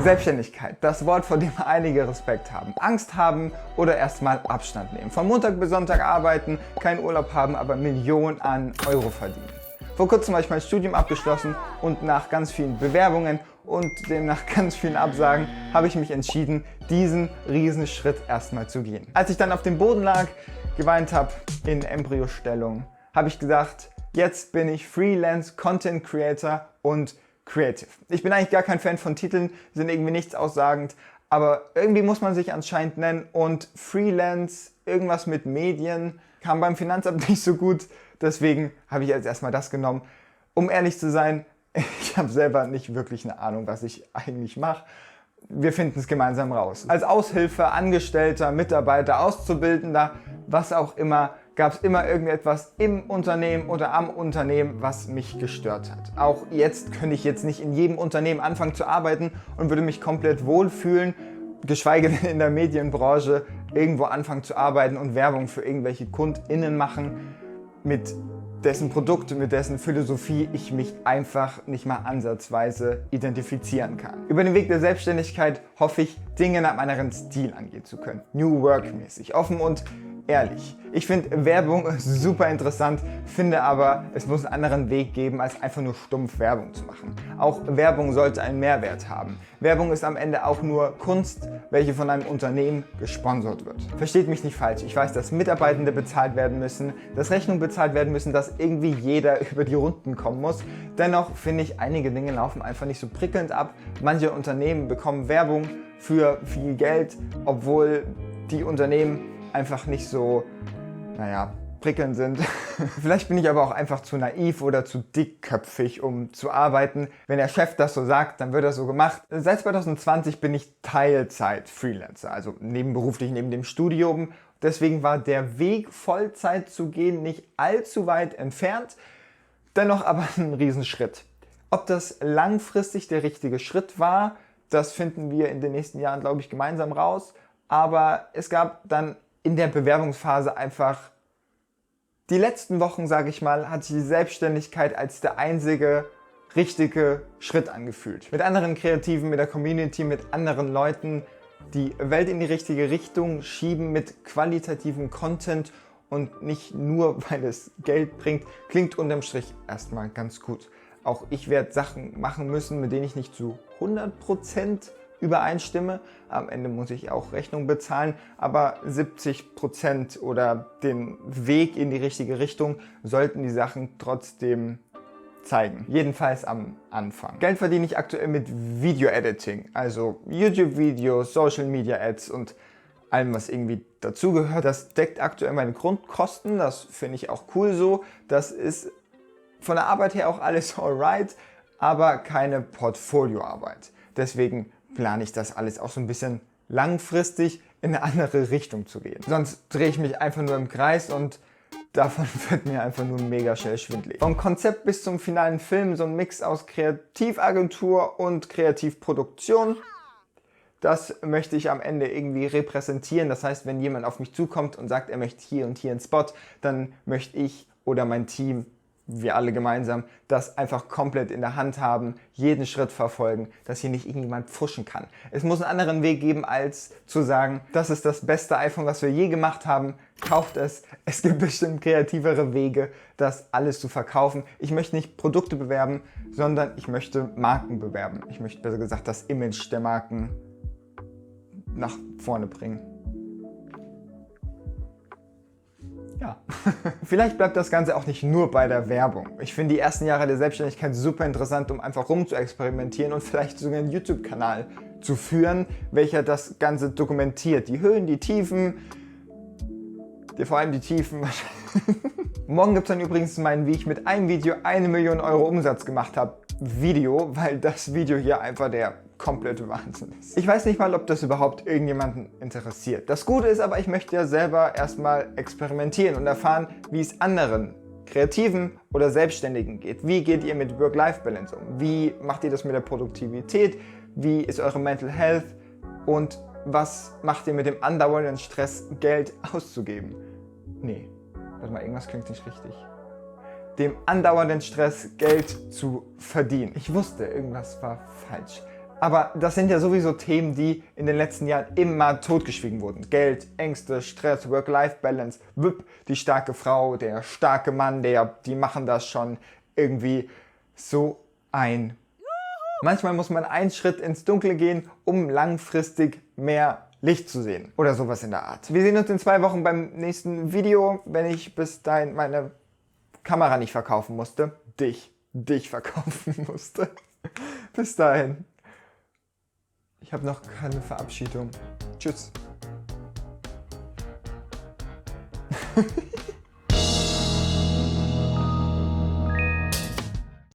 Selbstständigkeit, das Wort, vor dem einige Respekt haben, Angst haben oder erstmal Abstand nehmen. Von Montag bis Sonntag arbeiten, keinen Urlaub haben, aber Millionen an Euro verdienen. Vor kurzem habe ich mein Studium abgeschlossen und nach ganz vielen Bewerbungen und demnach ganz vielen Absagen habe ich mich entschieden, diesen Riesenschritt erstmal zu gehen. Als ich dann auf dem Boden lag, geweint habe in Embryostellung, habe ich gedacht, jetzt bin ich Freelance Content Creator und Creative. Ich bin eigentlich gar kein Fan von Titeln, sind irgendwie nichts aussagend, aber irgendwie muss man sich anscheinend nennen und Freelance, irgendwas mit Medien, kam beim Finanzamt nicht so gut. Deswegen habe ich jetzt erstmal das genommen. Um ehrlich zu sein, ich habe selber nicht wirklich eine Ahnung, was ich eigentlich mache. Wir finden es gemeinsam raus. Als Aushilfe, Angestellter, Mitarbeiter, Auszubildender, was auch immer, gab es immer irgendetwas im Unternehmen oder am Unternehmen, was mich gestört hat. Auch jetzt könnte ich jetzt nicht in jedem Unternehmen anfangen zu arbeiten und würde mich komplett wohlfühlen, geschweige denn in der Medienbranche irgendwo anfangen zu arbeiten und Werbung für irgendwelche KundInnen machen, mit dessen Produkt, mit dessen Philosophie ich mich einfach nicht mal ansatzweise identifizieren kann. Über den Weg der Selbstständigkeit hoffe ich, Dinge nach einem anderen Stil angehen zu können. New Work-mäßig, offen und ehrlich. Ich finde Werbung super interessant, finde aber, es muss einen anderen Weg geben, als einfach nur stumpf Werbung zu machen. Auch Werbung sollte einen Mehrwert haben. Werbung ist am Ende auch nur Kunst, welche von einem Unternehmen gesponsert wird. Versteht mich nicht falsch, ich weiß, dass Mitarbeitende bezahlt werden müssen, dass Rechnungen bezahlt werden müssen, dass irgendwie jeder über die Runden kommen muss. Dennoch finde ich, einige Dinge laufen einfach nicht so prickelnd ab. Manche Unternehmen bekommen Werbung für viel Geld, obwohl die Unternehmen einfach nicht so, prickelnd sind. Vielleicht bin ich aber auch einfach zu naiv oder zu dickköpfig, um zu arbeiten. Wenn der Chef das so sagt, dann wird das so gemacht. Seit 2020 bin ich Teilzeit-Freelancer, also nebenberuflich neben dem Studium. Deswegen war der Weg, Vollzeit zu gehen, nicht allzu weit entfernt. Dennoch aber ein Riesenschritt. Ob das langfristig der richtige Schritt war, das finden wir in den nächsten Jahren, glaube ich, gemeinsam raus. Aber es gab dann in der Bewerbungsphase einfach die letzten Wochen, sage ich mal, hat sich die Selbstständigkeit als der einzige richtige Schritt angefühlt. Mit anderen Kreativen, mit der Community, mit anderen Leuten die Welt in die richtige Richtung schieben mit qualitativem Content und nicht nur, weil es Geld bringt, klingt unterm Strich erstmal ganz gut. Auch ich werde Sachen machen müssen, mit denen ich nicht zu 100% übereinstimme. Am Ende muss ich auch Rechnung bezahlen, aber 70% oder den Weg in die richtige Richtung sollten die Sachen trotzdem zeigen. Jedenfalls am Anfang. Geld verdiene ich aktuell mit Video-Editing, also YouTube-Videos, Social-Media-Ads und allem, was irgendwie dazugehört. Das deckt aktuell meine Grundkosten, das finde ich auch cool so. Das ist von der Arbeit her auch alles alright, aber keine Portfolioarbeit. Deswegen plane ich das alles auch so ein bisschen langfristig in eine andere Richtung zu gehen. Sonst drehe ich mich einfach nur im Kreis und davon wird mir einfach nur mega schnell schwindelig. Vom Konzept bis zum finalen Film so ein Mix aus Kreativagentur und Kreativproduktion. Das möchte ich am Ende irgendwie repräsentieren. Das heißt, wenn jemand auf mich zukommt und sagt, er möchte hier und hier einen Spot, dann möchte ich oder mein Team, wir alle gemeinsam, das einfach komplett in der Hand haben, jeden Schritt verfolgen, dass hier nicht irgendjemand pfuschen kann. Es muss einen anderen Weg geben, als zu sagen, das ist das beste iPhone, was wir je gemacht haben, kauft es. Es gibt bestimmt kreativere Wege, das alles zu verkaufen. Ich möchte nicht Produkte bewerben, sondern ich möchte Marken bewerben. Ich möchte besser gesagt das Image der Marken nach vorne bringen. Ja, vielleicht bleibt das Ganze auch nicht nur bei der Werbung. Ich finde die ersten Jahre der Selbstständigkeit super interessant, um einfach rum zu experimentieren und vielleicht sogar einen YouTube-Kanal zu führen, welcher das Ganze dokumentiert. Die Höhen, die Tiefen, vor allem die Tiefen wahrscheinlich. Morgen gibt es dann übrigens mein, wie ich mit einem Video 1 Million Euro Umsatz gemacht habe, Video, weil das Video hier einfach der komplette Wahnsinn ist. Ich weiß nicht mal, ob das überhaupt irgendjemanden interessiert. Das Gute ist aber, ich möchte ja selber erstmal experimentieren und erfahren, wie es anderen Kreativen oder Selbstständigen geht. Wie geht ihr mit Work-Life-Balance um? Wie macht ihr das mit der Produktivität? Wie ist eure Mental Health? Und was macht ihr mit dem andauernden Stress, Geld auszugeben? Nee, warte mal, irgendwas klingt nicht richtig. Dem andauernden Stress, Geld zu verdienen. Ich wusste, irgendwas war falsch. Aber das sind ja sowieso Themen, die in den letzten Jahren immer totgeschwiegen wurden. Geld, Ängste, Stress, Work-Life-Balance, WIP, die starke Frau, der starke Mann, die machen das schon irgendwie so ein. Manchmal muss man einen Schritt ins Dunkle gehen, um langfristig mehr Licht zu sehen. Oder sowas in der Art. Wir sehen uns in 2 Wochen beim nächsten Video, wenn ich bis dahin meine Kamera nicht verkaufen musste. Dich verkaufen musste. Bis dahin. Ich habe noch keine Verabschiedung. Tschüss.